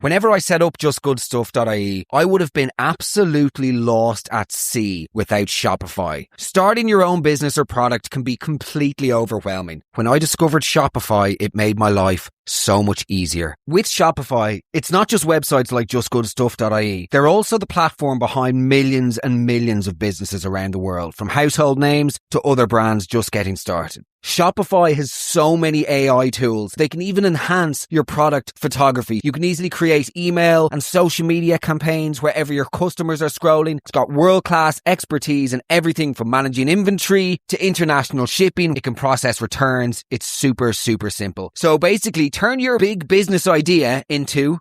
Whenever I set up justgoodstuff.ie, I would have been absolutely lost at sea without Shopify. Starting your own business or product can be completely overwhelming. When I discovered Shopify, it made my life so much easier. With Shopify, it's not just websites like justgoodstuff.ie. They're also the platform behind millions and millions of businesses around the world, from household names to other brands just getting started. Shopify has so many AI tools. They can even enhance your product photography. You can easily create email and social media campaigns wherever your customers are scrolling. It's got world-class expertise in everything from managing inventory to international shipping. It can process returns. It's super, super simple. So basically, turn your big business idea into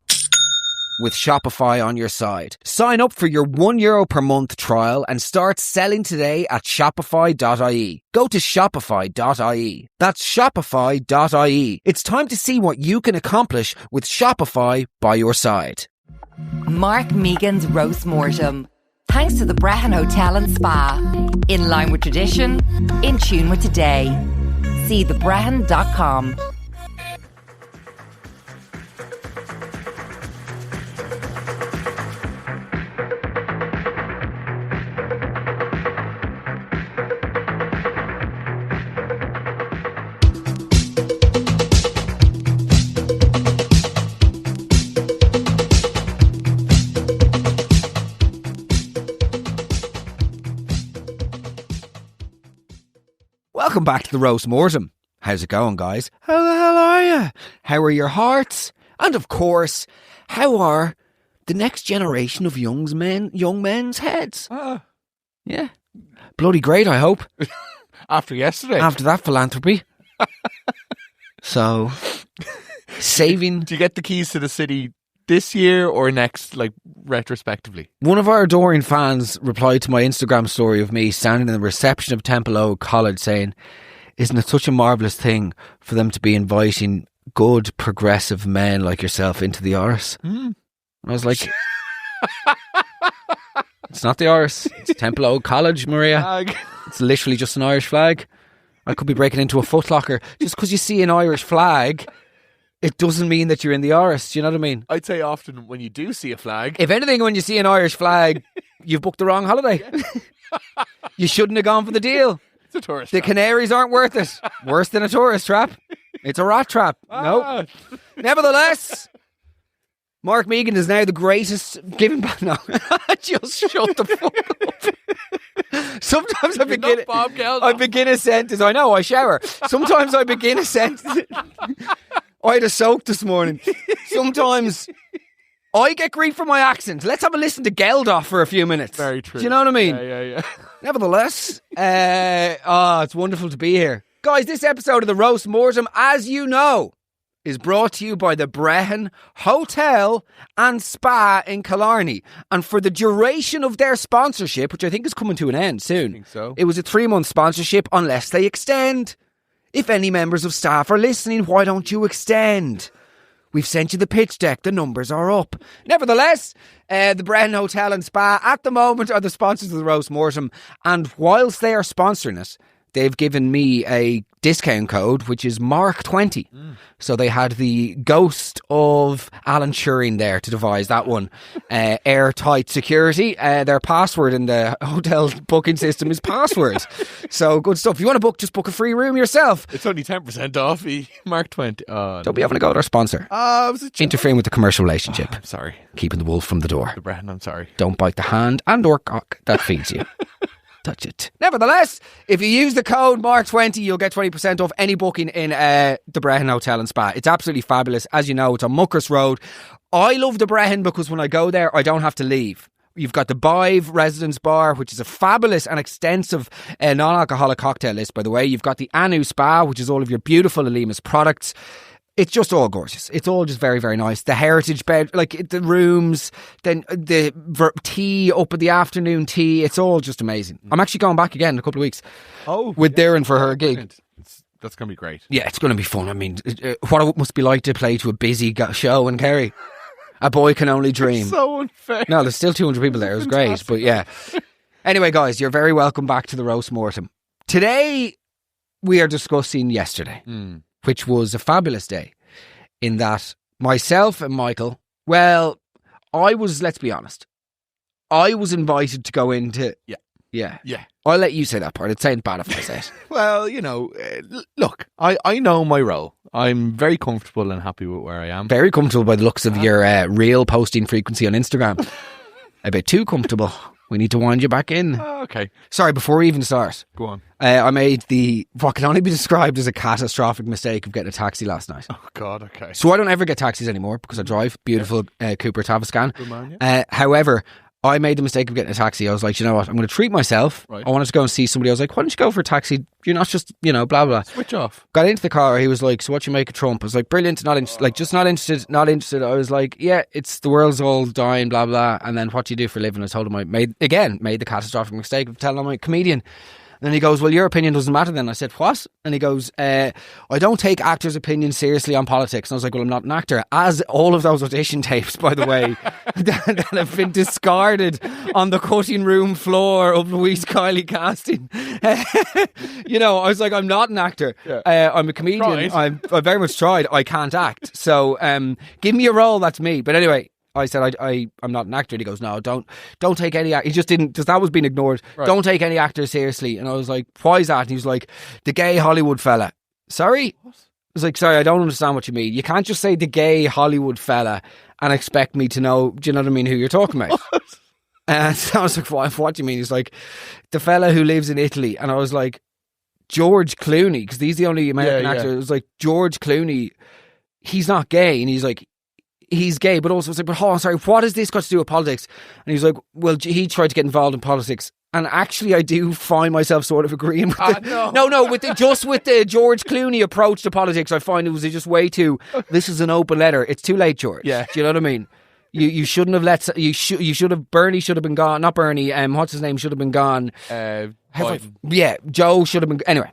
with Shopify on your side. Sign up for your €1 per month trial and start selling today at shopify.ie. Go to shopify.ie. That's shopify.ie. It's time to see what you can accomplish with Shopify by your side. Mark Megan's Roast Mortem. Thanks to the Brehon Hotel and Spa. In line with tradition, in tune with today. See thebrehon.com. Welcome back to the Roast Mortem. How's it going, guys? How the hell are you? How are your hearts? And of course, how are the next generation of young men's heads? Yeah. Bloody great, I hope. After yesterday. After that philanthropy. So, saving... Do you get the keys to the city this year or next, like, retrospectively? One of our adoring fans replied to my Instagram story of me standing in the reception of Temple Oak College saying, isn't it such a marvellous thing for them to be inviting good, progressive men like yourself into the Iris? And I was like, it's not the Iris. It's Temple Oak College, Maria. It's literally just an Irish flag. I could be breaking into a footlocker. Just because you see an Irish flag, it doesn't mean that you're in the Iris. Do you know what I mean? I'd say often when you do see a flag... If anything, when you see an Irish flag, you've booked the wrong holiday. Yeah. You shouldn't have gone for the deal. It's a tourist trap. The Canaries aren't worth it. Worse than a tourist trap. It's a rat trap. Nope. Nevertheless, Mark Megan is now the greatest giving back. No, just shut the fuck up. Sometimes I begin a sentence. I know, I shower. Sometimes I begin a sentence... I had a soak this morning. Sometimes I get grief for my accent. Let's have a listen to Geldof for a few minutes. Very true. Do you know what I mean? Yeah. Nevertheless, it's wonderful to be here. Guys, this episode of the Roast Mortem, as you know, is brought to you by the Brehon Hotel and Spa in Killarney. And for the duration of their sponsorship, which I think is coming to an end soon, I think so. It was a 3-month sponsorship unless they extend. If any members of staff are listening, why don't you extend? We've sent you the pitch deck. The numbers are up. Nevertheless, the Brehon Hotel and Spa at the moment are the sponsors of the Roast Mortem. And whilst they are sponsoring us, they've given me a discount code, which is Mark20. So they had the ghost of Alan Turing there to devise that one. Airtight security. Their password in the hotel booking system is password. So good stuff. If you want to book, just book a free room yourself. It's only 10% off. Mark20. Don't be having a go at our sponsor. Interfering with the commercial relationship. I'm sorry. Keeping the wolf from the door. The Brehon, I'm sorry. Don't bite the hand and or cock that feeds you. Touch it. Nevertheless, if you use the code Mark20, you'll get 20% off any booking in the Brehon Hotel and Spa. It's absolutely fabulous. As you know, it's on Muckers Road. I love the Brehon because when I go there, I don't have to leave. You've got the Bive Residence Bar, which is a fabulous and extensive non-alcoholic cocktail list, by the way. You've got the Anu Spa, which is all of your beautiful Alimas products. It's just all gorgeous. It's all just very, very nice. The heritage bed, like the rooms, then the tea up at the afternoon tea. It's all just amazing. I'm actually going back again in a couple of weeks. With Darren for her gig. That's going to be great. Yeah, it's going to be fun. I mean, what it must be like to play to a busy show in Kerry. A boy can only dream. It's so unfair. No, there's still 200 people there. It was great, but yeah. Anyway, guys, you're very welcome back to the Roast Mortem. Today, we are discussing yesterday. Which was a fabulous day in that myself and Michael Well, let's be honest, I was invited to go into... Yeah. I'll let you say that part. It sounds bad if I say it. Well, look, I know my role. I'm very comfortable and happy with where I am. Very comfortable by the looks of your reel posting frequency on Instagram. A bit too comfortable. We need to wind you back in. Okay. Sorry, before we even start. Go on. I made what can only be described as a catastrophic mistake of getting a taxi last night. Oh, God, okay. So I don't ever get taxis anymore because I drive. Beautiful Cooper Tavascan. Good man, yeah. However, I made the mistake of getting a taxi. I was like, you know what? I'm going to treat myself. Right. I wanted to go and see somebody. I was like, why don't you go for a taxi? You're not just, blah, blah. Switch off. Got into the car. He was like, so what you make of Trump? I was like, brilliant. Not interested. Just not interested. I was like, yeah, it's the world's all dying, blah, blah. And then what do you do for a living? I told him I made the catastrophic mistake of telling him I'm a comedian. And then he goes, well, your opinion doesn't matter then. I said, what? And he goes, I don't take actors' opinions seriously on politics. And I was like, well, I'm not an actor. As all of those audition tapes, by the way, that have been discarded on the cutting room floor of Louise Kiley casting. I was like, I'm not an actor. Yeah. I'm a comedian. I very much tried. I can't act. So give me a role, that's me. But anyway, I said, I'm not an actor. And he goes, no, don't take any... He just didn't... Because that was being ignored. Right. Don't take any actors seriously. And I was like, why is that? And he was like, the gay Hollywood fella. Sorry? What? I was like, sorry, I don't understand what you mean. You can't just say the gay Hollywood fella and expect me to know, do you know what I mean, who you're talking about? And so I was like, what do you mean? He's like, the fella who lives in Italy. And I was like, George Clooney, because he's the only American actor. It was like, George Clooney, he's not gay. And he's like... He's gay, but also it's like, but hold on, sorry, what has this got to do with politics? And he's like, well, he tried to get involved in politics. And actually, I do find myself sort of agreeing with with the George Clooney approach to politics. I find it was just way too, this is an open letter. It's too late, George. Yeah. Do you know what I mean? You shouldn't have Bernie should have been gone. Not Bernie, what's his name should have been gone. Joe should have been, anyway.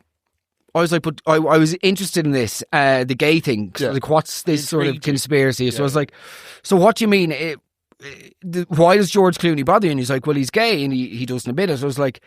I was like, but I was interested in this, the gay thing. Yeah. Like, what's this sort of conspiracy? Yeah. So I was like, so what do you mean? Why does George Clooney bother you? And he's like, well, he's gay and he doesn't admit it. So I was like,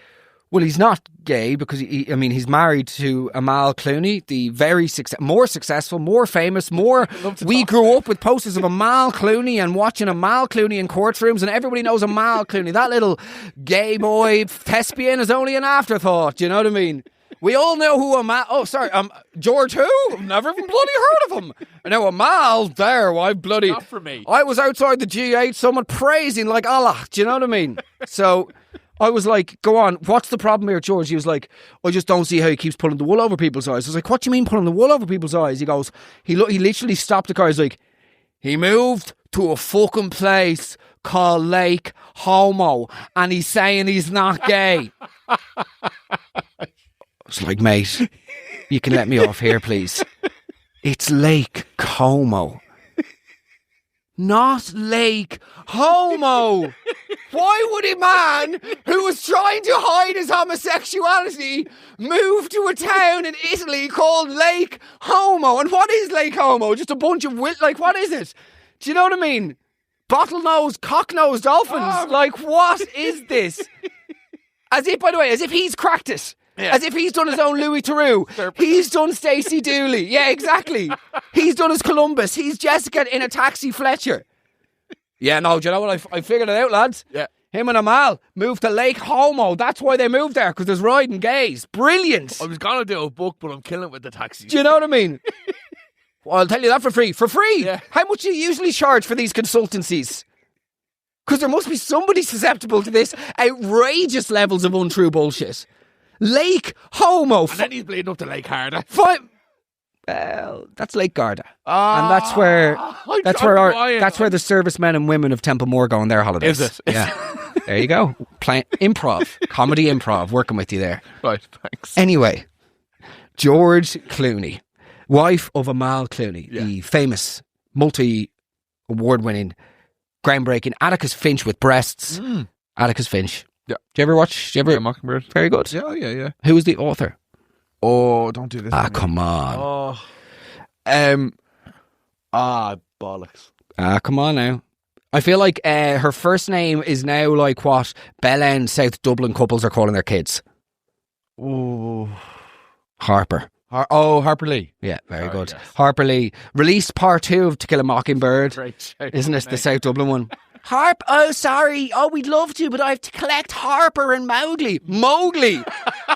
well, he's not gay because he's married to Amal Clooney, the very more successful, more famous, we grew up with posters of Amal Clooney and watching Amal Clooney in courtrooms, and everybody knows Amal Clooney. That little gay boy thespian is only an afterthought. Do you know what I mean? We all know who Amal... Oh, sorry. George who? I've never even bloody heard of him. I know Amal there. Why bloody... Not for me. I was outside the G8, someone praising like Allah. Do you know what I mean? So I was like, go on. What's the problem here, George? He was like, I just don't see how he keeps pulling the wool over people's eyes. I was like, what do you mean pulling the wool over people's eyes? He goes, he literally stopped the car. He's like, he moved to a fucking place called Lake Homo and he's saying he's not gay. It's like, mate, you can let me off here, please. It's Lake Como, not Lake Homo. Why would a man who was trying to hide his homosexuality move to a town in Italy called Lake Homo? And what is Lake Homo? Just a bunch of what is it? Do you know what I mean? Bottlenose, cock-nosed dolphins. Like, what is this? As if he's cracked it. Yeah. As if he's done his own Louis Theroux. He's done Stacey Dooley. Yeah, exactly. He's done his Columbus. He's Jessica in a Taxi Fletcher. Yeah, no, do you know what? I figured it out, lads. Yeah. Him and Amal moved to Lake Homo. That's why they moved there, because there's riding gays. Brilliant. I was going to do a book, but I'm killing it with the taxis. Do you know what I mean? Well, I'll tell you that for free. For free? Yeah. How much do you usually charge for these consultancies? Because there must be somebody susceptible to this outrageous levels of untrue bullshit. Lake Homo. And then he's bleeding up to Lake Garda. Well, that's Lake Garda. And that's where the servicemen and women of Templemore go on their holidays. Is it? Yeah. There you go. Comedy improv, working with you there. Right, thanks. Anyway, George Clooney, wife of Amal Clooney, the famous, multi-award-winning, groundbreaking Atticus Finch with breasts. Atticus Finch. Yeah. Do you ever watch? Mockingbird. Very good. Yeah. Who was the author? Oh, don't do this. Come on. Bollocks. Come on now. I feel like her first name is now like what Bell End South Dublin couples are calling their kids. Oh. Harper. Harper Lee. Yeah, very good. Yes. Harper Lee released part 2 of To Kill a Mockingbird. Great show. Isn't it the South Dublin one? Sorry. We'd love to, but I have to collect Harper and Mowgli. Mowgli!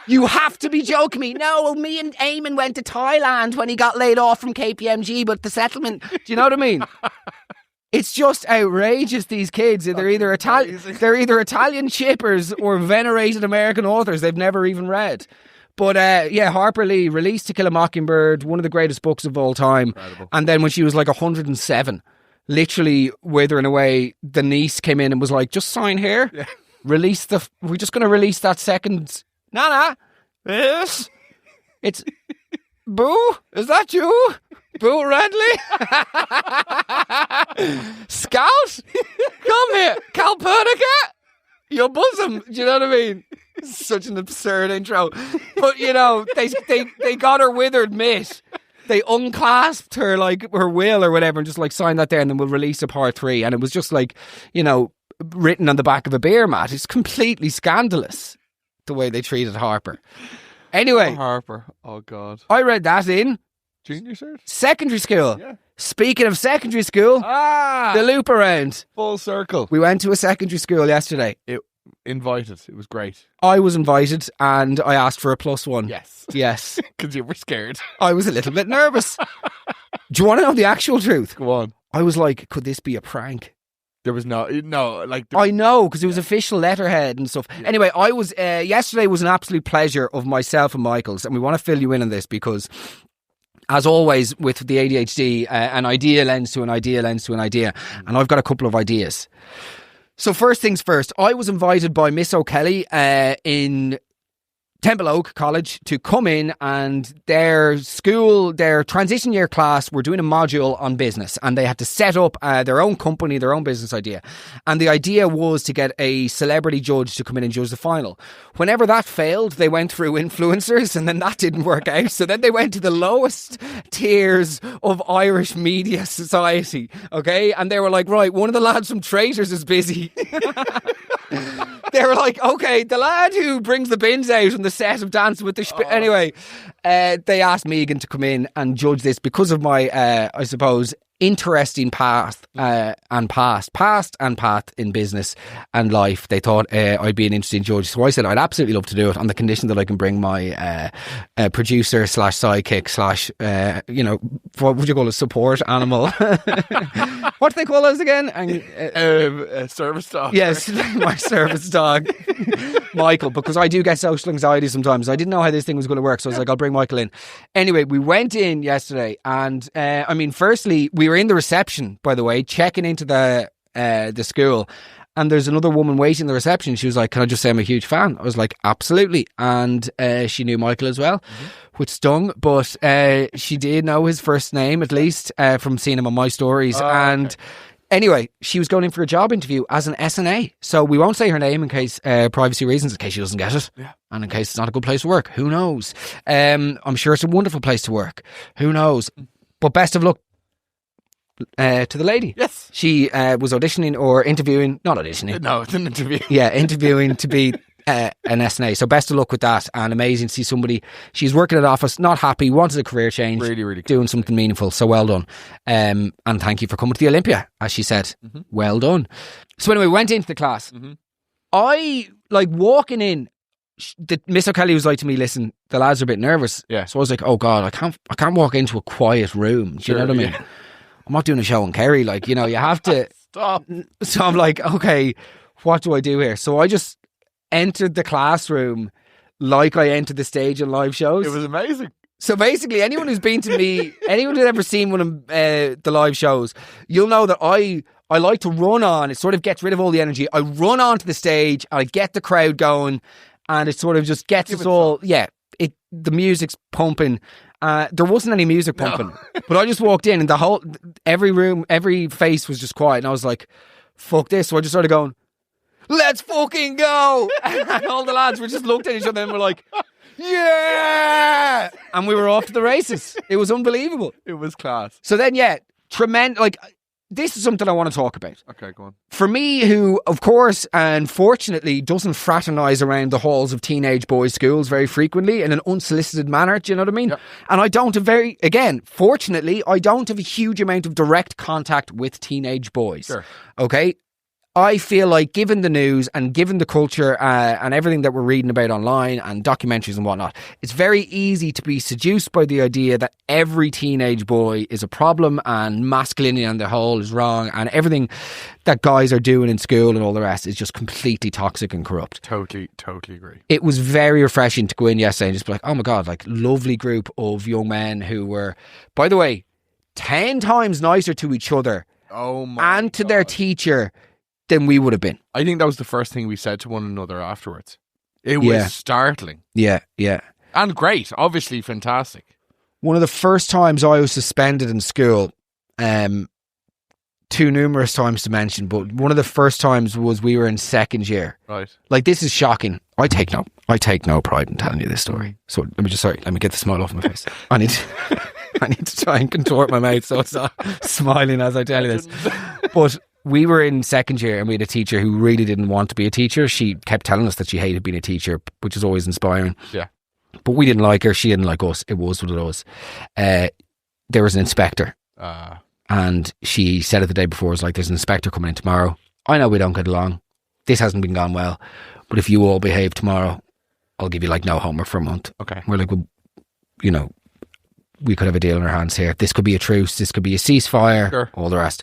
You have to be joking me. No, me and Eamon went to Thailand when he got laid off from KPMG, but the settlement... Do you know what I mean? It's just outrageous, these kids. They're either Italian shippers or venerated American authors they've never even read. But Harper Lee released To Kill a Mockingbird, one of the greatest books of all time. Incredible. And then when she was like 107... literally withering away, the niece came in and was like, just sign here. Yeah. We're just going to release that second. Nana. Yes. It's Boo. Is that you? Boo Radley? Scout? Come here. Calpurnica? Your bosom. Do you know what I mean? Such an absurd intro. But, they got her withered mitt. They unclasped her, like, her will or whatever, and just, like, signed that there, and then we'll release a part 3. And it was just, like, written on the back of a beer mat. It's completely scandalous, the way they treated Harper. Anyway. Harper. Oh, God. I read that in... Junior cert? Secondary school. Yeah. Speaking of secondary school, the loop around. Full circle. We went to a secondary school yesterday. Invited. It was great. I was invited and I asked for a +1. Yes. Because you were scared. I was a little bit nervous. Do you want to know the actual truth? Go on. I was like, could this be a prank? There was no, like... I know, because it was official letterhead and stuff. Yeah. Anyway, I was, yesterday was an absolute pleasure of myself and Michael's, and we want to fill you in on this because... As always, with the ADHD, an idea lends to an idea lends to an idea. And I've got a couple of ideas. So first things first, I was invited by Miss O'Kelly in Temple Oak College to come in, and their transition year class were doing a module on business, and they had to set up their own company, their own business idea. And the idea was to get a celebrity judge to come in and judge the final. Whenever that failed, they went through influencers, and then that didn't work out. So then they went to the lowest tiers of Irish media society, okay? And they were like, right, one of the lads from Traitors is busy. They were like, okay, the lad who brings the bins out on the set of Dancing with the Anyway, they asked Megan to come in and judge this because of my, I suppose, interesting past in business and life. They thought I'd be an interesting judge. So I said I'd absolutely love to do it on the condition that I can bring my producer / sidekick / what would you call it, support animal? What do they call us again? A service dog. Yes, my service dog, Michael, because I do get social anxiety sometimes. I didn't know how this thing was going to work, so I was like, I'll bring Michael in. Anyway, we went in yesterday, and firstly, we were in the reception, by the way, checking into the school, and there's another woman waiting in the reception. She was like, can I just say I'm a huge fan? I was like, absolutely. And she knew Michael as well, which stung, but she did know his first name, at least, from seeing him on my stories. Okay. Anyway, she was going in for a job interview as an SNA. So we won't say her name in case privacy reasons, in case she doesn't get it. Yeah. And in case it's not a good place to work. Who knows? I'm sure it's a wonderful place to work. Who knows? But best of luck to the lady. Yes. She was auditioning or interviewing. Not auditioning. No, it's an interview. Yeah, interviewing to be an SNA. So best of luck with that, and amazing to see somebody. She's working at office, not happy, wanted a career change, really, really cool. Doing something meaningful. So well done, and thank you for coming to the Olympia, as she said. Well done. So anyway, we went into the class. I like walking in. Miss O'Kelly was like to me, listen, the lads are a bit nervous. Yeah. So I was like, oh God, I can't walk into a quiet room. Do you know what I mean? Yeah. I'm not doing a show on Kerry, like, you have to stop. So I'm like, okay, what do I do here? So I just entered the classroom like I entered the stage in live shows. It was amazing. So basically, anyone who's been to me, anyone who's ever seen one of the live shows, you'll know that I like to run on. It sort of gets rid of all the energy. I run onto the stage, and I get the crowd going, and it sort of just gets us all. Yeah, the music's pumping. There wasn't any music pumping, but I just walked in, and every face was just quiet, and I was like, fuck this. So I just started going, let's fucking go. And all the lads were just looked at each other and were like, yeah. And we were off to the races. It was unbelievable. It was class. So then, tremendous. Like, this is something I want to talk about. Okay, go on. For me, who, of course, and fortunately, doesn't fraternise around the halls of teenage boys' schools very frequently in an unsolicited manner, do you know what I mean? Yep. And I don't fortunately, I don't have a huge amount of direct contact with teenage boys. Sure. Okay? I feel like, given the news and given the culture and everything that we're reading about online and documentaries and whatnot, it's very easy to be seduced by the idea that every teenage boy is a problem and masculinity on the whole is wrong and everything that guys are doing in school and all the rest is just completely toxic and corrupt. Totally agree. It was very refreshing to go in yesterday and just be like, oh my God, like, lovely group of young men who were, by the way, 10 times nicer to each other and to their teacher than we would have been. I think that was the first thing we said to one another afterwards. It was startling. Yeah. And great. Obviously fantastic. One of the first times I was suspended in school, too numerous times to mention, but one of the first times was we were in second year. Right. Like, this is shocking. I take no pride in telling you this story. So let me get the smile off my face. I need to try and contort my mouth so it's not smiling as I tell you this. But we were in second year and we had a teacher who really didn't want to be a teacher. She kept telling us that she hated being a teacher, which is always inspiring. Yeah. But we didn't like her. She didn't like us. It was what it was. There was an inspector. And she said it the day before, was like, there's an inspector coming in tomorrow. I know we don't get along. This hasn't been gone well. But if you all behave tomorrow, I'll give you like no homework for a month. Okay. We're like, well, you know, we could have a deal in our hands here. This could be a truce. This could be a ceasefire. Sure. All the rest.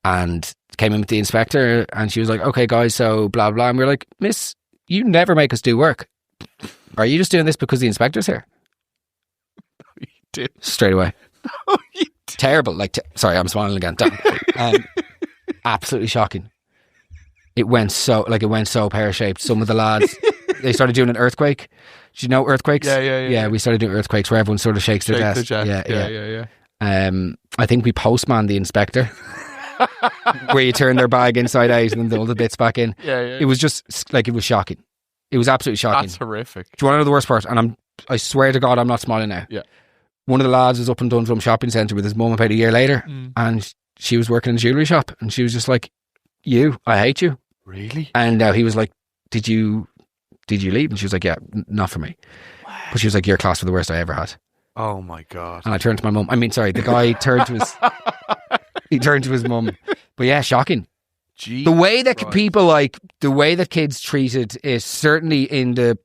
And came in with the inspector and she was like, okay guys, so blah blah, and we were like, miss, you never make us do work. Are you just doing this because the inspector's here? You did. Straight away. No, you did. Terrible. Like, sorry, I'm smiling again. Absolutely shocking. It went so pear-shaped. Some of the lads, they started doing an earthquake. Do you know earthquakes? Yeah. We started doing earthquakes where everyone sort of shakes their chest. Yeah. I think we postmaned the inspector. Where you turn their bag inside out and then all the bits back in. Yeah. It was just like, it was shocking. It was absolutely shocking. That's horrific. Do you want to know the worst part? And I swear to God, I'm not smiling now. Yeah. One of the lads was up in Dundrum shopping centre with his mum about a year later, and she was working in a jewellery shop, and she was just like, I hate you. Really? And he was like, did you leave? And she was like, yeah, not for me. Wow. But she was like, your class were the worst I ever had. Oh my God. And I turned to my mum. The guy turned to his... He turned to his mum. But yeah, shocking. Jeez, the way that the way that kids treated is certainly in the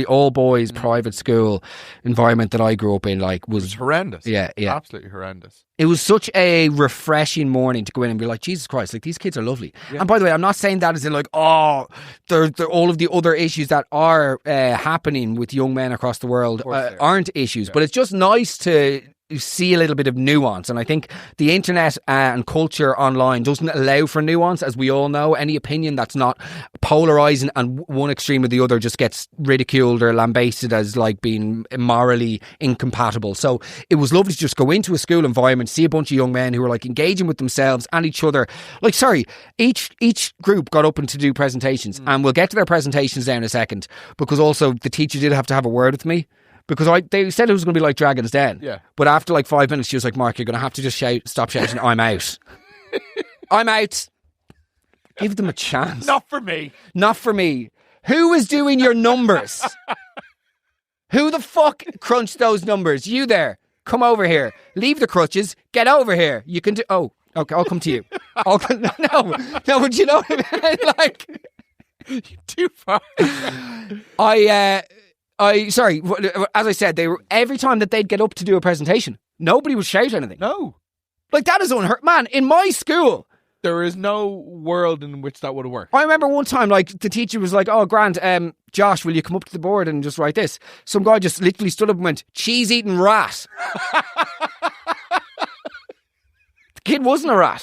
all boys private school environment that I grew up in, like, was horrendous. Yeah. Absolutely horrendous. It was such a refreshing morning to go in and be like, Jesus Christ, like, these kids are lovely. Yeah. And by the way, I'm not saying that as in like, they're all of the other issues that are happening with young men across the world aren't issues, but it's just nice to see a little bit of nuance. And I think the internet and culture online doesn't allow for nuance, as we all know. Any opinion that's not polarising and one extreme or the other just gets ridiculed or lambasted as like being morally incompatible. So it was lovely to just go into a school environment, see a bunch of young men who were like engaging with themselves and each other. Like, sorry, each group got up and to do presentations, and we'll get to their presentations now in a second, because also the teacher did have to have a word with me. Because they said it was going to be like Dragon's Den. Yeah. But after like 5 minutes, she was like, Mark, you're going to have to just stop shouting, I'm out. I'm out. Give them a chance. Not for me. Not for me. Who is doing your numbers? Who the fuck crunched those numbers? You there. Come over here. Leave the crutches. Get over here. You can do... Oh, okay, I'll come to you. No, but you know what I mean? Like... You're too far. Sorry, as I said, they were, every time that they'd get up to do a presentation, nobody would shout anything. No. Like, that is unheard. Man, in my school, there is no world in which that would have worked. I remember one time, like, the teacher was like, oh, Grant, Josh, will you come up to the board and just write this? Some guy just literally stood up and went, cheese-eating rat. The kid wasn't a rat.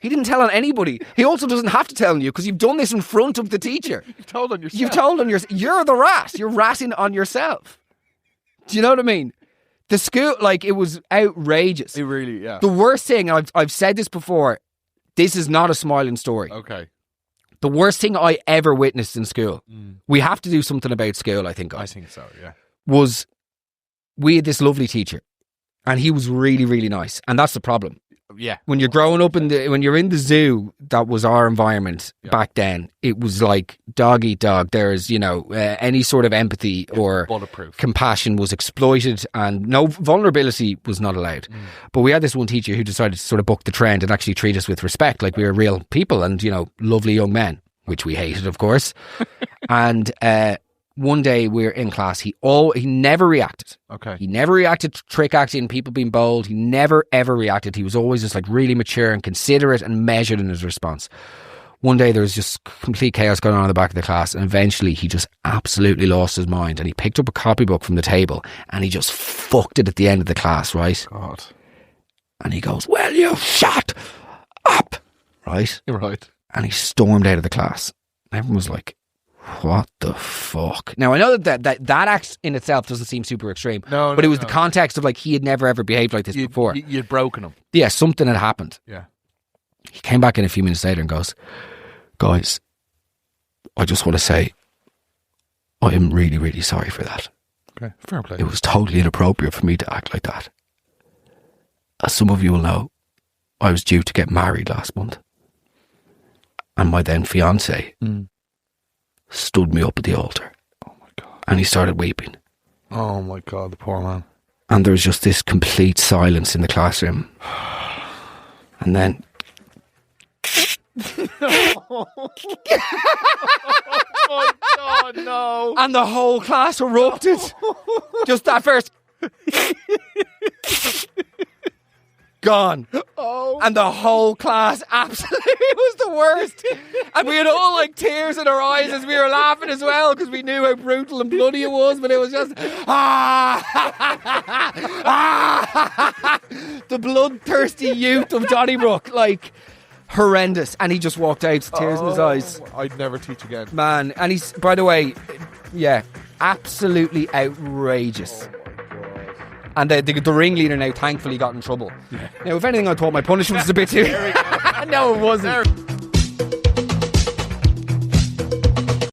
He didn't tell on anybody. He also doesn't have to tell on you, because you've done this in front of the teacher. You've told on yourself. You're the rat. You're ratting on yourself. Do you know what I mean? The school, like, it was outrageous. It really, yeah. The worst thing, I've said this before, this is not a smiling story. Okay. The worst thing I ever witnessed in school, we have to do something about school, I think. I think so, yeah. Was, we had this lovely teacher, and he was really, really nice. And that's the problem. yeah. When you're growing up when you're in the zoo, that was our environment back then. It was like dog eat dog. There's, any sort of empathy or bulletproof compassion was exploited, and no vulnerability was not allowed. But we had this one teacher who decided to sort of buck the trend and actually treat us with respect, like we were real people and, lovely young men, which we hated, of course. And one day we were in class. He never reacted. Okay. He never reacted to trick acting, people being bold. He never, ever reacted. He was always just like really mature and considerate and measured in his response. One day there was just complete chaos going on in the back of the class, and eventually he just absolutely lost his mind, and he picked up a copybook from the table and he just fucked it at the end of the class, right? God. And he goes, "Well, you shut up," right? Right. And he stormed out of the class. Everyone was like, what the fuck? Now, I know that act in itself doesn't seem super extreme. But it was the context of like he had never ever behaved like this before. You'd broken him. Yeah, something had happened. Yeah. He came back in a few minutes later and goes, "Guys, I just want to say I am really, really sorry for that. Okay, fair play. It was totally inappropriate for me to act like that. As some of you will know, I was due to get married last month. And my then fiance stood me up at the altar." Oh my God. And he started weeping. Oh my God, the poor man. And there was just this complete silence in the classroom. And then... Oh my God, no. And the whole class erupted. Just that first... Gone. Oh. And the whole class absolutely, it was the worst. And we had all like tears in our eyes as we were laughing as well, because we knew how brutal and bloody it was, but it was just the bloodthirsty youth of Donnybrook, like horrendous. And he just walked out, tears in his eyes. I'd never teach again. Man, and he's, by the way, absolutely outrageous. And the ringleader now thankfully got in trouble. Yeah. Now, if anything, I thought my punishment was a bit too... No, it wasn't.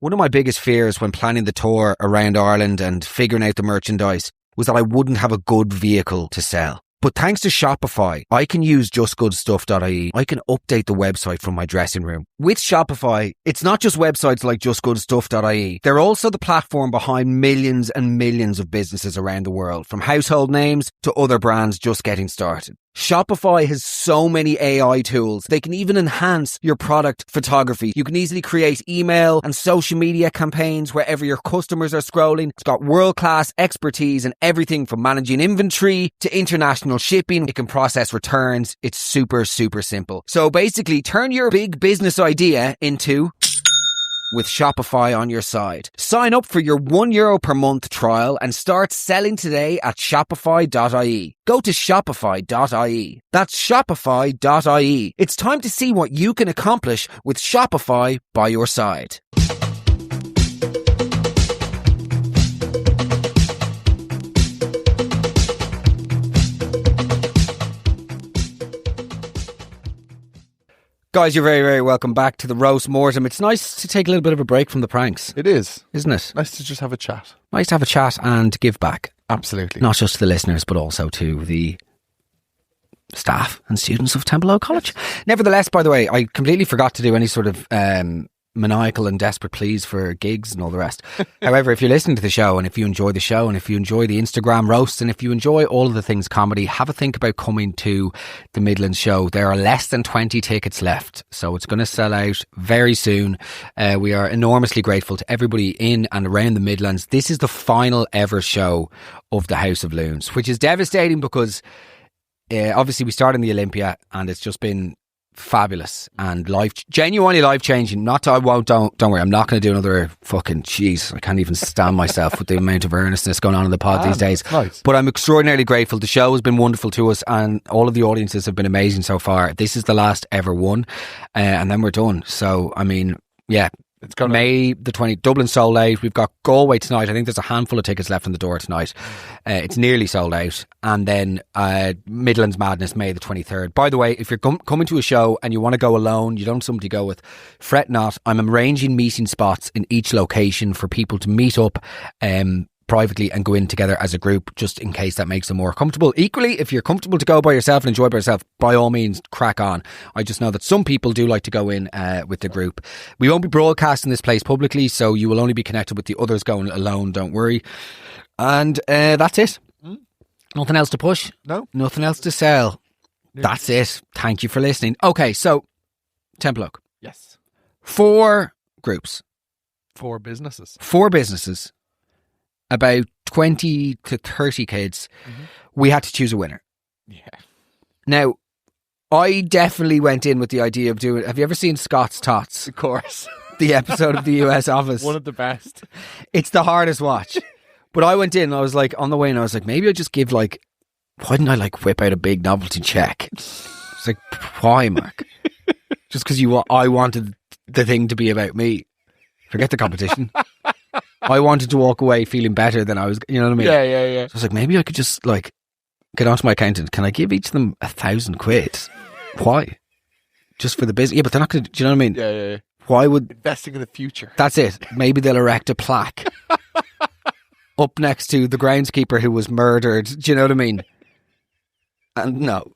One of my biggest fears when planning the tour around Ireland and figuring out the merchandise was that I wouldn't have a good vehicle to sell. But thanks to Shopify, I can use justgoodstuff.ie. I can update the website from my dressing room. With Shopify, it's not just websites like justgoodstuff.ie. They're also the platform behind millions and millions of businesses around the world, from household names to other brands just getting started. Shopify has so many AI tools. They can even enhance your product photography. You can easily create email and social media campaigns wherever your customers are scrolling. It's got world-class expertise in everything from managing inventory to international shipping. It can process returns. It's super, super simple. So basically, turn your big business idea into... with Shopify on your side. Sign up for your €1 per month trial and start selling today at shopify.ie. Go to shopify.ie. That's shopify.ie. It's time to see what you can accomplish with Shopify by your side. Guys, you're very, very welcome back to the Roast Mortem. It's nice to take a little bit of a break from the pranks. It is. Isn't it? Nice to just have a chat. Nice to have a chat and give back. Absolutely. Not just to the listeners, but also to the staff and students of Templeogue College. Nevertheless, by the way, I completely forgot to do any sort of maniacal and desperate pleas for gigs and all the rest. However, if you're listening to the show and if you enjoy the show and if you enjoy the Instagram roasts and if you enjoy all of the things comedy, have a think about coming to the Midlands show. There are less than 20 tickets left, so it's going to sell out very soon. We are enormously grateful to everybody in and around the Midlands. This is the final ever show of the House of Loons, which is devastating because obviously we started in the Olympia and it's just been fabulous and genuinely life changing. Don't worry, I'm not going to do another fucking I can't even stand myself with the amount of earnestness going on in the pod these days. Nice. But I'm extraordinarily grateful. The show has been wonderful to us and all of the audiences have been amazing so far. This is the last ever one and then we're done. So I mean, yeah, it's going May the 20th, Dublin sold out. We've got Galway tonight. I think there's a handful of tickets left on the door tonight. It's nearly sold out. And then Midlands Madness, May the 23rd. By the way, if you're coming to a show and you want to go alone, you don't have somebody to go with, fret not. I'm arranging meeting spots in each location for people to meet up privately and go in together as a group, just in case that makes them more comfortable. Equally, if you're comfortable to go by yourself and enjoy by yourself, by all means, crack on. I just know that some people do like to go in with the group. We won't be broadcasting this place publicly, so you will only be connected with the others going alone, don't worry. And that's it. Nothing else to push. No. Nothing else to sell. That's it. Thank you for listening. Okay, so Temple Oak. Yes. 4 groups. 4 businesses. 4 businesses. About 20 to 30 kids. We had to choose a winner. Yeah. Now, I definitely went in with the idea of doing... Have you ever seen Scott's Tots? Of course. The episode of the US Office. One of the best. It's the hardest watch. But I went in and I was like, on the way in, I was like, maybe I just give like... Why didn't I like whip out a big novelty check? It's like, why, Mark? Just because I wanted the thing to be about me. Forget the competition. I wanted to walk away feeling better than I was, you know what I mean? Yeah. So I was like, maybe I could just like get onto my accountant. Can I give each of them 1,000 quid? Why? Just for the business? Yeah, but they're not going to, do you know what I mean? Yeah. Why would... Investing in the future. That's it. Maybe they'll erect a plaque up next to the groundskeeper who was murdered. Do you know what I mean? And no.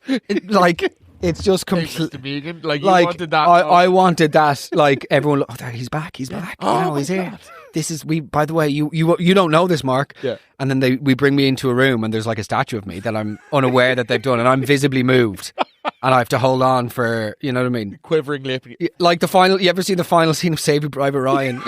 It's just completely... Like, you wanted that. I wanted that. Like, everyone... Oh, there, he's back. He's back. Oh, he's here. God. This is... By the way, you don't know this, Mark. Yeah. And then we bring me into a room and there's like a statue of me that I'm unaware that they've done, and I'm visibly moved. And I have to hold on for... You know what I mean? Quivering lip. Like the final... You ever seen the final scene of Saving Private Ryan?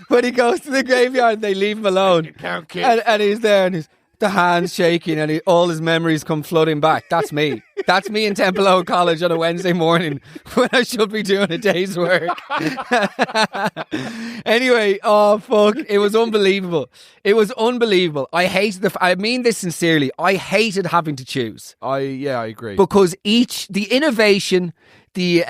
When he goes to the graveyard and they leave him alone. And he's there and the hands shaking and all his memories come flooding back. That's me. That's me in Temple Oak College on a Wednesday morning when I should be doing a day's work. Anyway, oh fuck, it was unbelievable. It was unbelievable. I hated I mean this sincerely. I hated having to choose. I agree. Because the innovation, the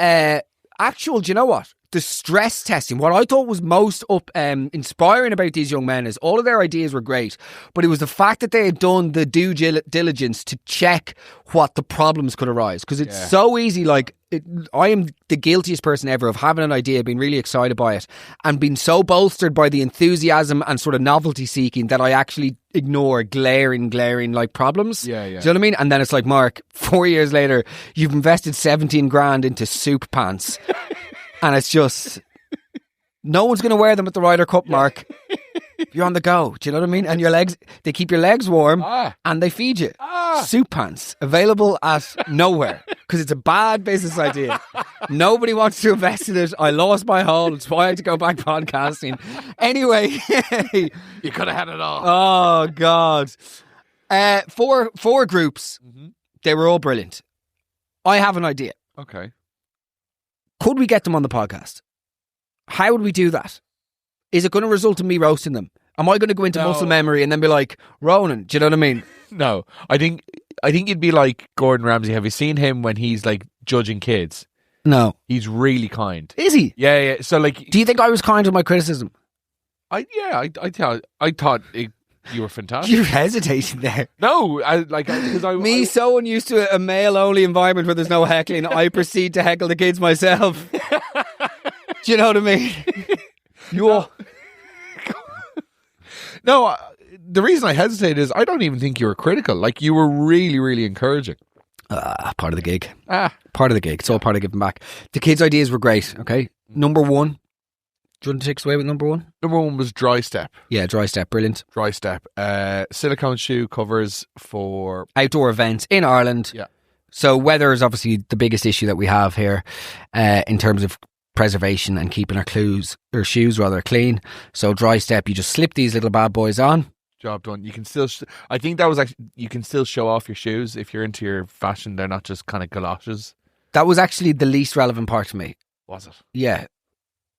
actual, do you know what? The stress testing, what I thought was most inspiring about these young men is all of their ideas were great, but it was the fact that they had done the due diligence to check what the problems could arise. Because it's so easy, I am the guiltiest person ever of having an idea, being really excited by it, and being so bolstered by the enthusiasm and sort of novelty seeking that I actually ignore glaring like problems. Yeah. Do you know what I mean? And then it's like, Mark, 4 years later, you've invested 17 grand into soup pants. And it's just, no one's going to wear them at the Ryder Cup, Mark. You're on the go. Do you know what I mean? And your legs, they keep your legs warm and they feed you. Soup pants, available at nowhere because it's a bad business idea. Nobody wants to invest in it. I lost my hold. It's why I had to go back podcasting. Anyway. You could have had it all. Oh, God. 4 groups. They were all brilliant. I have an idea. Okay. Could we get them on the podcast? How would we do that? Is it going to result in me roasting them? Am I going to go into muscle memory and then be like, Ronan, do you know what I mean? No. I think you'd be like Gordon Ramsay. Have you seen him when he's like judging kids? No. He's really kind. Is he? Yeah. So like... Do you think I was kind with my criticism? I thought you were fantastic. You're hesitating there. No, because I so unused to a male-only environment where there's no heckling, I proceed to heckle the kids myself. Do you know what I mean? No, the reason I hesitate is I don't even think you were critical. Like, you were really, really encouraging. Part of the gig. Part of the gig. It's all part of giving back. The kids' ideas were great, okay? Number 1. Do you want to take us away with number 1? Number 1 was Dry Step. Yeah, Dry Step, brilliant. Dry Step. Silicone shoe covers for... outdoor events in Ireland. Yeah. So weather is obviously the biggest issue that we have here in terms of preservation and keeping our shoes rather clean. So Dry Step, you just slip these little bad boys on. Job done. You can still... I think that was actually... You can still show off your shoes if you're into your fashion. They're not just kind of galoshes. That was actually the least relevant part to me. Was it? Yeah.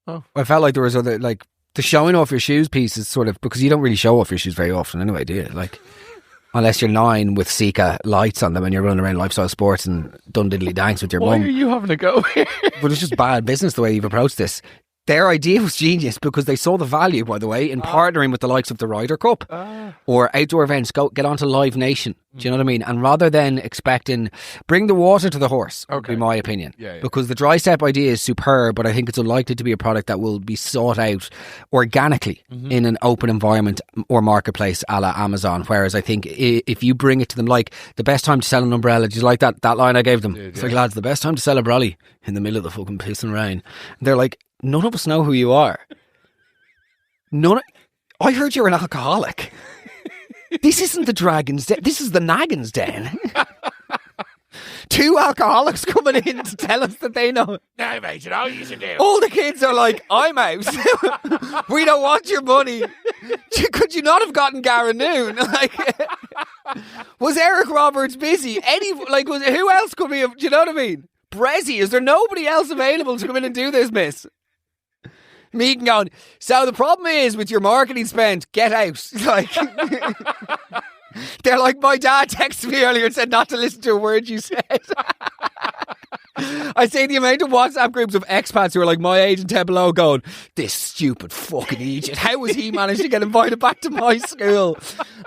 Oh. I felt like there was other, like, the showing off your shoes piece is sort of, because you don't really show off your shoes very often anyway, do you? Like, unless you're 9 with Sika lights on them and you're running around Lifestyle Sports and done diddly danks with your mum. Why are you having a go here? But it's just bad business the way you've approached this. Their idea was genius because they saw the value, by the way, in partnering with the likes of the Ryder Cup or outdoor events. Get onto Live Nation. Do you know what I mean? And rather than expecting, bring the water to the horse, would be my opinion. Because the dry step idea is superb, but I think it's unlikely to be a product that will be sought out organically in an open environment or marketplace a la Amazon. Whereas I think if you bring it to them, like the best time to sell an umbrella, do you like that line I gave them? It's like, lads, the best time to sell a brolly in the middle of the fucking piss and rain. And they're like, none of us know who you are. I heard you're an alcoholic. This isn't the Dragon's Den. This is the Naggin's Den. Two alcoholics coming in to tell us that they know. No, mate, you know what you should do. All the kids are like, I'm out. We don't want your money. Could you not have gotten Garanoon? Like, was Eric Roberts busy? Who else could we have? Do you know what I mean? Brezzy, is there nobody else available to come in and do this, miss? Megan going, so the problem is with your marketing spend, get out. Like, they're like, my dad texted me earlier and said not to listen to a word you said. I say the amount of WhatsApp groups of expats who are like my age and 10 below going, this stupid fucking idiot, how has he managed to get invited back to my school?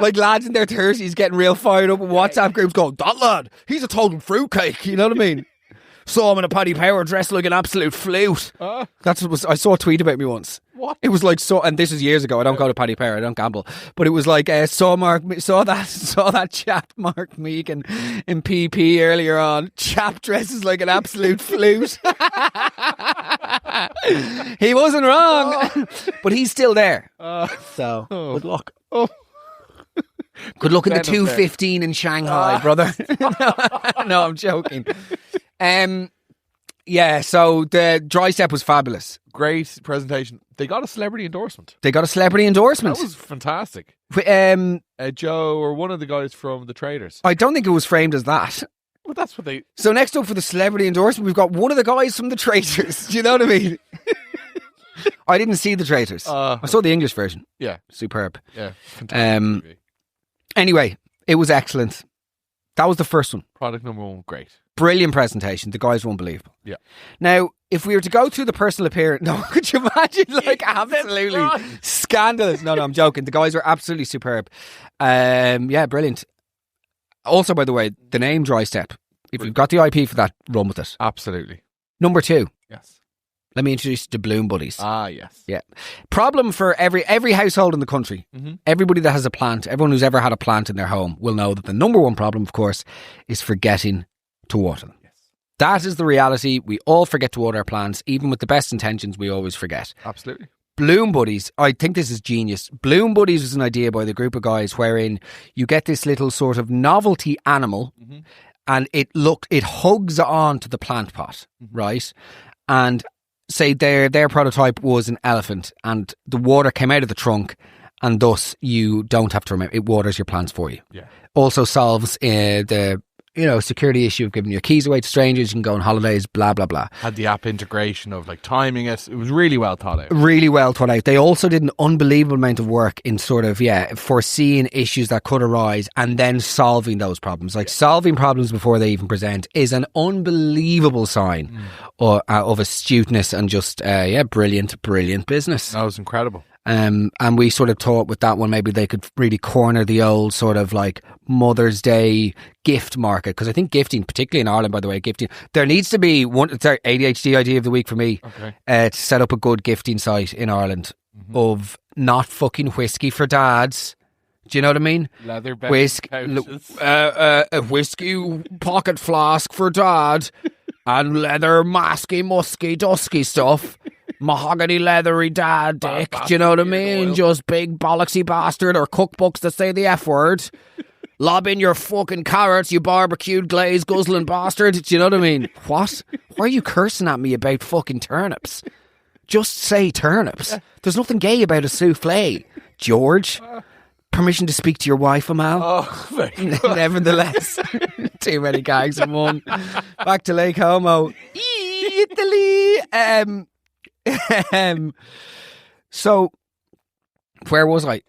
Like lads in their 30s getting real fired up in WhatsApp groups going, that lad, he's a total fruitcake, you know what I mean? Saw him in a Paddy Power dressed like an absolute flute. That's what was. I saw a tweet about me once. What? It was like and this was years ago. I don't go to Paddy Power. I don't gamble. But it was like saw that chap Mark Meegan in PP earlier on. Chap dresses like an absolute flute. He wasn't wrong, but he's still there. So good luck. Good luck in the 2:15 in Shanghai, brother. No, I'm joking. So the dry step was fabulous. Great presentation. They got a celebrity endorsement. That was fantastic. Joe or one of the guys from the Traders. I don't think it was framed as that. Well, that's what they... So next up for the celebrity endorsement, we've got one of the guys from the Traders. Do you know what I mean? I didn't see the Traders. I saw the English version. Yeah. Superb. Yeah. Fantastic. Anyway, it was excellent. That was the first one. Product number one, great. Brilliant presentation. The guys were unbelievable. Yeah. Now, if we were to go through the personal appearance... No, could you imagine? Like, absolutely scandalous. No, I'm joking. The guys were absolutely superb. Brilliant. Also, by the way, the name Dry Step. If you've got the IP for that, run with it. Absolutely. Number 2. Yes. Let me introduce you to Bloom Buddies. Yes. Yeah. Problem for every household in the country. Everybody that has a plant, everyone who's ever had a plant in their home will know that the number one problem, of course, is forgetting to water them. Yes. That is the reality. We all forget to water our plants. Even with the best intentions, we always forget. Absolutely. Bloom Buddies, I think this is genius. Bloom Buddies was an idea by the group of guys wherein you get this little sort of novelty animal and it hugs on to the plant pot, right? And say their prototype was an elephant and the water came out of the trunk and thus you don't have to remember, it waters your plants for you. Yeah. Also solves the security issue of giving your keys away to strangers. You can go on holidays, blah, blah, blah. Had the app integration of like timing it. It was really well thought out. Really well thought out. They also did an unbelievable amount of work in sort of, foreseeing issues that could arise and then solving those problems. Like solving problems before they even present is an unbelievable sign of astuteness and just, brilliant business. That was incredible. And we sort of thought with that one maybe they could really corner the old sort of like Mother's Day gift market, because I think gifting, particularly in Ireland, by the way, there needs to be one. It's our ADHD idea of the week for me. To set up a good gifting site in Ireland of not fucking whiskey for dads. Do you know what I mean? Leather a whiskey pocket flask for dad and leather musky dusky stuff. Mahogany leathery dad dick, do you know what I mean? Just big bollocksy bastard, or cookbooks that say the F word. Lob in your fucking carrots, you barbecued glazed guzzling bastard. Do you know what I mean? What? Why are you cursing at me about fucking turnips? Just say turnips. There's nothing gay about a souffle, George. Permission to speak to your wife, Amal? Oh, very good. Nevertheless, too many gags in one. Back to Lake Como. Italy. So, where was I?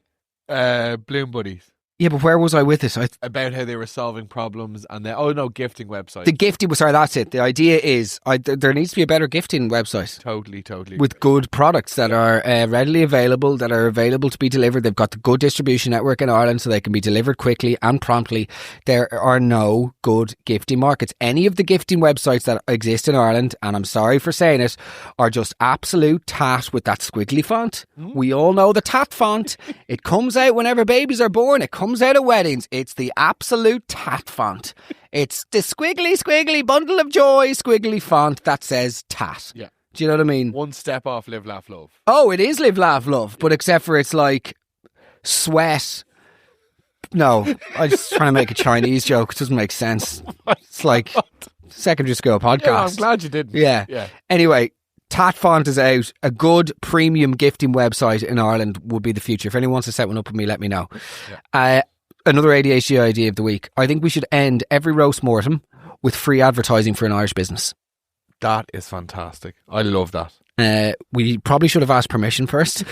Bloom Buddies. Yeah, but where was I with this? About how they were solving problems and gifting websites. The gifting was, sorry, that's it. The idea is there needs to be a better gifting website. Totally. With good products that are readily available, that are available to be delivered. They've got the good distribution network in Ireland so they can be delivered quickly and promptly. There are no good gifting markets. Any of the gifting websites that exist in Ireland, and I'm sorry for saying it, are just absolute tat with that squiggly font. We all know the tat font. It comes out whenever babies are born. It comes out at weddings. It's the absolute tat font. It's the squiggly bundle of joy squiggly font that says tat. Yeah. Do you know what I mean? One step off Live, Laugh, Love. Oh, it is Live, Laugh, Love, but except for it's like sweat. No, I'm just trying to make a Chinese joke. It doesn't make sense. It's like secondary school podcast. Yeah, I'm glad you didn't. Yeah. Anyway, tat font is out. A good premium gifting website in Ireland would be the future. If anyone wants to set one up with me, let me know. Yeah. Another ADHD idea of the week. I think we should end every roast mortem with free advertising for an Irish business. That is fantastic. I love that. We probably should have asked permission first,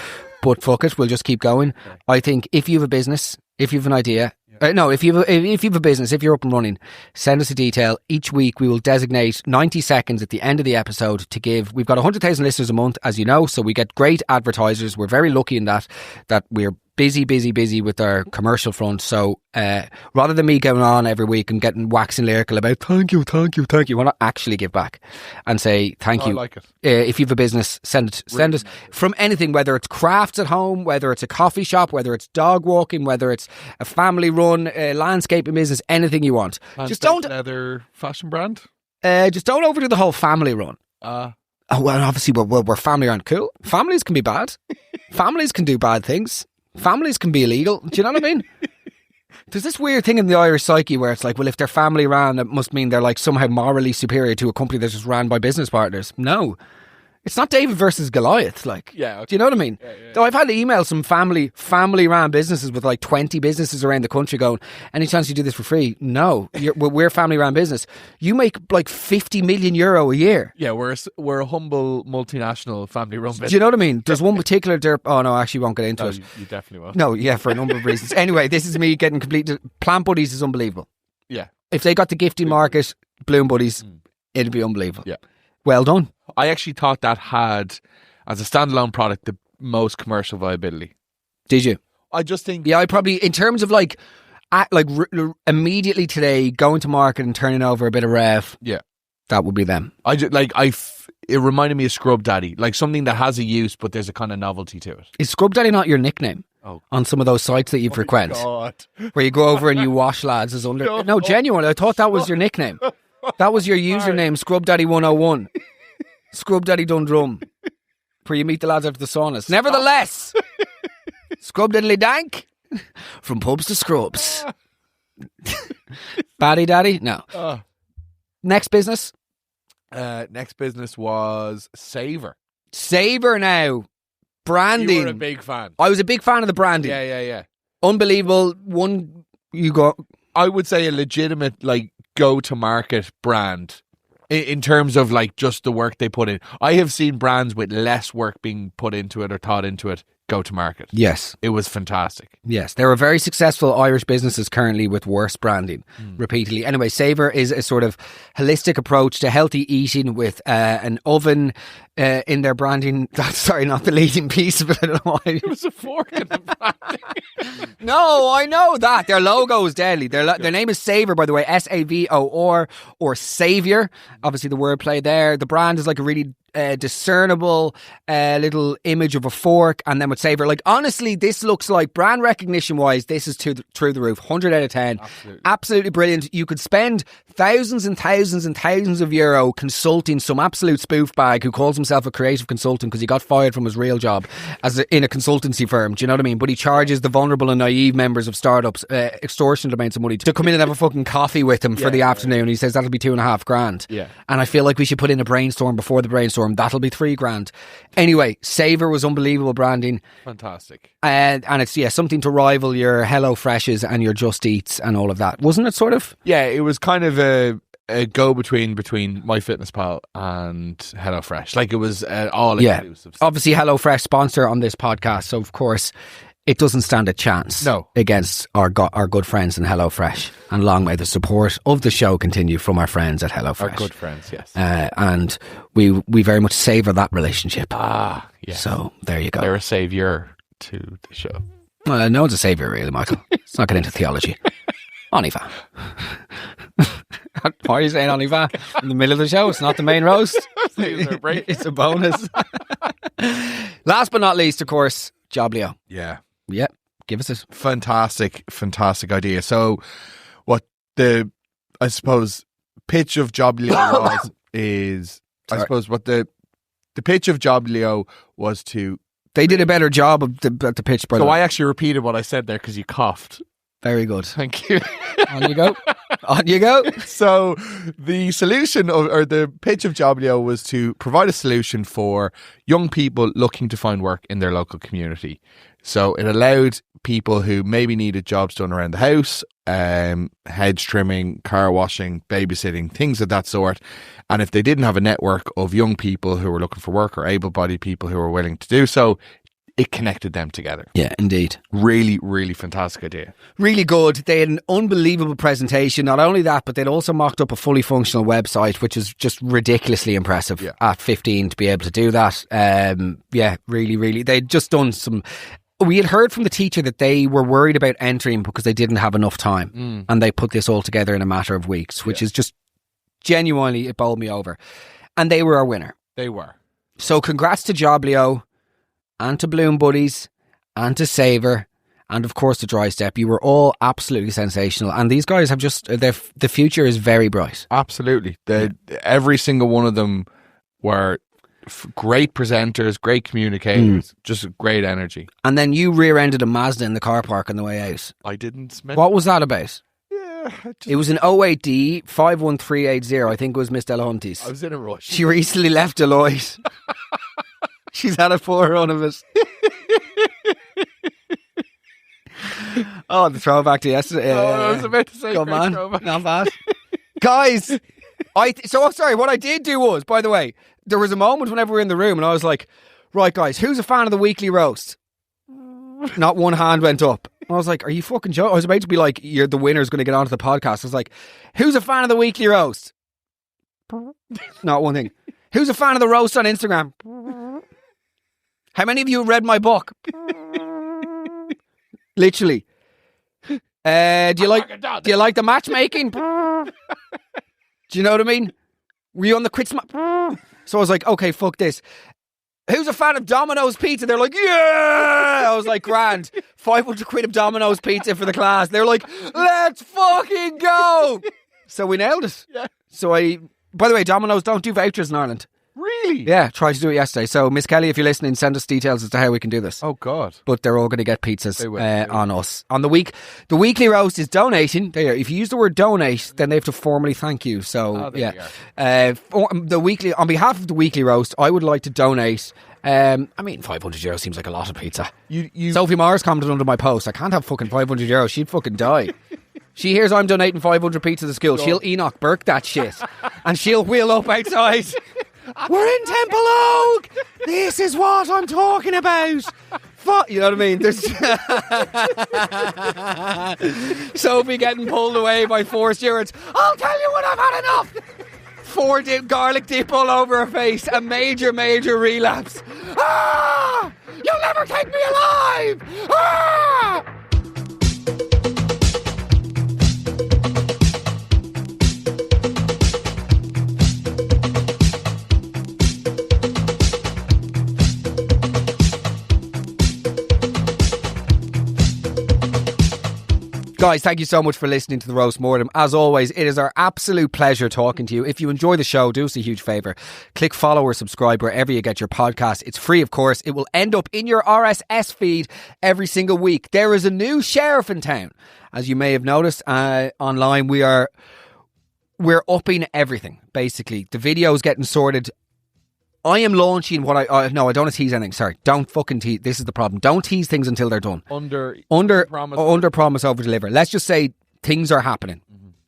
but fuck it, we'll just keep going. Okay. I think if you have a business, if you have an idea, if you have a business, if you're up and running, send us a detail. Each week we will designate 90 seconds at the end of the episode to give. We've got 100,000 listeners a month, as you know, so we get great advertisers. We're very lucky in that we're busy with our commercial front. So rather than me going on every week and getting waxing lyrical about thank you, why not actually give back and say thank you? I like it. If you have a business, send us from anything, whether it's crafts at home, whether it's a coffee shop, whether it's dog walking, whether it's a family run landscaping business, anything you want. Just don't leather fashion brand. Just don't overdo the whole family run. Oh well, obviously we're family aren't cool. Families can be bad. Families can do bad things. Families can be illegal. Do you know what I mean? There's this weird thing in the Irish psyche where it's like, well, if they're family ran, it must mean they're like somehow morally superior to a company that's just ran by business partners. No. It's not David versus Goliath, like. Yeah. Okay. Do you know what I mean? Yeah. Though I've had to email some family-ran businesses with like 20 businesses around the country going, any chance you do this for free? No. We're family-ran business. You make like 50 million euro a year. Yeah, we're a humble multinational family-run business. Do you know what I mean? There's one particular Oh, no, I actually won't get into it. You definitely won't. No, yeah, for a number of reasons. Anyway, this is me getting complete. Plant Buddies is unbelievable. Yeah. If they got the gifting market, Bloom Buddies, it'd be unbelievable. Yeah. Well done. I actually thought that had, as a standalone product, the most commercial viability. Did you? I just think... Yeah, I probably, in terms of immediately today, going to market and turning over a bit of rev. Yeah. That would be them. It reminded me of Scrub Daddy, like something that has a use, but there's a kind of novelty to it. Is Scrub Daddy not your nickname? Oh. On some of those sites that you frequent? God. Where you go over and you wash lads as under... No, genuinely, I thought that was your nickname. That was your username, Scrub Daddy 101. Scrub Daddy Dundrum. Where you meet the lads after the saunas. Nevertheless, Scrub Diddly Dank. From pubs to scrubs. Baddy Daddy? No. Next business? Next business was Savor. Savor now. Branding. You were a big fan. I was a big fan of the branding. Yeah. Unbelievable. One, you got... I would say a legitimate, go-to-market brand in terms of, just the work they put in. I have seen brands with less work being put into it or thought into it go to market. Yes. It was fantastic. Yes. There are very successful Irish businesses currently with worse branding repeatedly. Anyway, Savor is a sort of holistic approach to healthy eating with an oven in their branding. Sorry, not the leading piece, but I don't know why. It was a fork in the branding. No, I know that. Their logo is deadly. Their name is Savor, by the way, SAVOR or Saviour. Obviously the wordplay there. The brand is like a really discernible little image of a fork, and then with Savor, honestly, this looks like, brand recognition wise, this is through the roof. 100 out of 10. Absolutely brilliant. You could spend thousands and thousands and thousands of euro consulting some absolute spoof bag who calls himself a creative consultant because he got fired from his real job in a consultancy firm. Do you know what I mean? But he charges the vulnerable and naive members of startups extortionate amounts of money to come in and have a fucking coffee with him for the afternoon. He says that'll be $2,500. Yeah. And I feel like we should put in a brainstorm before the brainstorm. That'll be $3,000. Anyway, Savor was unbelievable branding. Fantastic. And it's something to rival your Hello Freshes and your Just Eats and all of that, wasn't it? Sort of. Yeah, it was kind of a go between MyFitnessPal and HelloFresh. It was all inclusive. Obviously, HelloFresh sponsor on this podcast, so of course it doesn't stand a chance against our good friends in HelloFresh. And long may the support of the show continue from our friends at HelloFresh. Our good friends, yes. And we very much savour that relationship. Ah, yes. So there you go. They're a saviour to the show. Well, no one's a saviour, really, Michael. Let's not get into theology. Oniva. Why are you saying Oniva in the middle of the show? It's not the main roast. It's a bonus. Last but not least, of course, Joblio. Yeah. Yeah. Give us a fantastic idea. So what I suppose pitch of Joblio what the pitch of Joblio was to... They did a better job of the pitch, brother. So I actually repeated what I said there because you coughed. Very good. Thank you. On you go. On you go. So the solution or the pitch of Joblio was to provide a solution for young people looking to find work in their local community. So it allowed people who maybe needed jobs done around the house, hedge trimming, car washing, babysitting, things of that sort. And if they didn't have a network of young people who were looking for work or able-bodied people who were willing to do so, it connected them together. Yeah, indeed. Really, really fantastic idea. Really good. They had an unbelievable presentation. Not only that, but they'd also mocked up a fully functional website, which is just ridiculously impressive at 15 to be able to do that. Yeah, really, really. They'd just done some... We had heard from the teacher that they were worried about entering because they didn't have enough time. And they put this all together in a matter of weeks, which is just genuinely, it bowled me over. And they were our winner. They were. So congrats to Joblio and to Bloom Buddies and to Saver and of course to Dry Step. You were all absolutely sensational, and these guys have just the future is very bright. Absolutely. Every single one of them were great presenters, great communicators, just great energy. And then you rear-ended a Mazda in the car park on the way out. I didn't. What was that about? Yeah, it was an 08D 51380. I think it was Miss Delahunty's. I was in a rush. She recently left Deloitte. She's had a poor run of it. Oh, the throwback to yesterday. I was about to say, come on, not bad. Guys, sorry, what I did do was, by the way, there was a moment whenever we were in the room and I was like, right guys, who's a fan of the weekly roast? Not one hand went up. I was like, are you fucking joking? I was about to be like, the winner's going to get onto the podcast. I was like, who's a fan of the weekly roast? Not one thing. Who's a fan of the roast on Instagram? How many of you have read my book? Literally. Do you like the matchmaking? Do you know what I mean? Were you on the quits? So I was like, okay, fuck this. Who's a fan of Domino's Pizza? They're like, yeah! I was like, grand. 500 quid of Domino's Pizza for the class. They're like, let's fucking go! So we nailed it. Yeah. So by the way, Domino's don't do vouchers in Ireland. Really? Yeah, tried to do it yesterday. So Miss Kelly, if you're listening, send us details as to how we can do this. Oh God. But they're all going to get pizzas on us. On the weekly roast is donating. There, if you use the word donate, then they have to formally thank you. So on behalf of the weekly roast, I would like to donate. €500 seems like a lot of pizza. Sophie Mars commented under my post, I can't have fucking €500. She'd fucking die. She hears I'm donating 500 pizza to school. She'll Enoch Burke that shit. And she'll wheel up outside. We're in Temple Oak. This is what I'm talking about. You know what I mean? There's Sophie getting pulled away by 4 stewards. I'll tell you when I've had enough. 4 garlic dip all over her face. A major relapse. Ah! You'll never take me alive. Ah! Guys, thank you so much for listening to the Roast Mortem. As always, it is our absolute pleasure talking to you. If you enjoy the show, do us a huge favour. Click follow or subscribe wherever you get your podcast. It's free, of course. It will end up in your RSS feed every single week. There is a new sheriff in town. As you may have noticed online, we're upping everything, basically. The video is getting sorted. I am launching what I don't want to tease anything. Sorry, don't fucking tease. This is the problem. Don't tease things until they're done. Under promise, over deliver. Let's just say things are happening.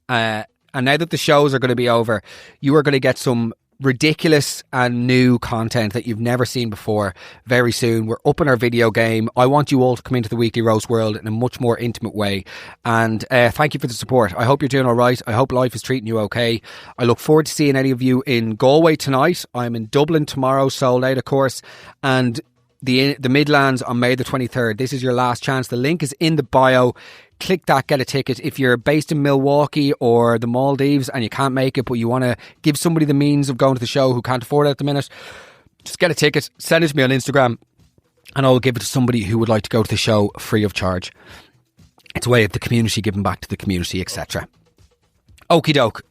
And now that the shows are going to be over, you are going to get some ridiculous and new content that you've never seen before very soon. We're upping our video game. I want you all to come into the Weekly Roast world in a much more intimate way, and thank you for the support. I hope you're doing all right. I hope life is treating you okay. I look forward to seeing any of you in Galway tonight. I'm in Dublin tomorrow, sold out of course, and the Midlands on May the 23rd. This is your last chance. The link is in the bio. Click that, get a ticket. If you're based in Milwaukee or the Maldives and you can't make it, but you want to give somebody the means of going to the show who can't afford it at the minute, just get a ticket, send it to me on Instagram, and I'll give it to somebody who would like to go to the show free of charge. It's a way of the community giving back to the community, etc. Okie doke.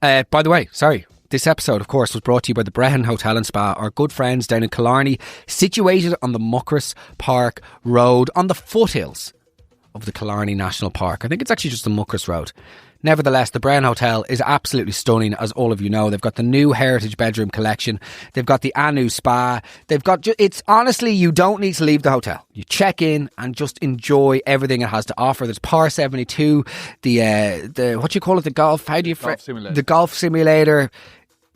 By the way, sorry. This episode, of course, was brought to you by the Brehon Hotel and Spa, our good friends down in Killarney, situated on the Muckross Park Road, on the foothills of the Killarney National Park. I think it's actually just the Muckross Road. Nevertheless, the Brehon Hotel is absolutely stunning, as all of you know. They've got the new Heritage Bedroom Collection. They've got the Anu Spa. They've got... It's honestly, you don't need to leave the hotel. You check in and just enjoy everything it has to offer. There's Par 72, the what do you call it? The golf... How do you... Golf simulator. The golf simulator.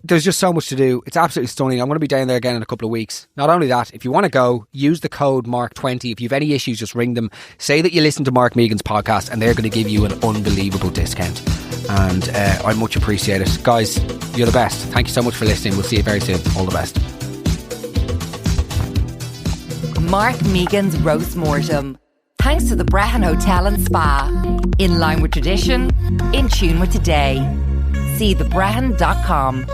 There's just so much to do. It's absolutely stunning. I'm going to be down there again in a couple of weeks. Not only that, if you want to go, use the code MARK20. If you have any issues, just ring them. Say that you listen to Mark Megan's podcast and they're going to give you an unbelievable discount. And I much appreciate it. Guys, you're the best. Thank you so much for listening. We'll see you very soon. All the best. Mark Megan's Roast Mortem. Thanks to the Brehon Hotel and Spa. In line with tradition, in tune with today. See thebrehon.com.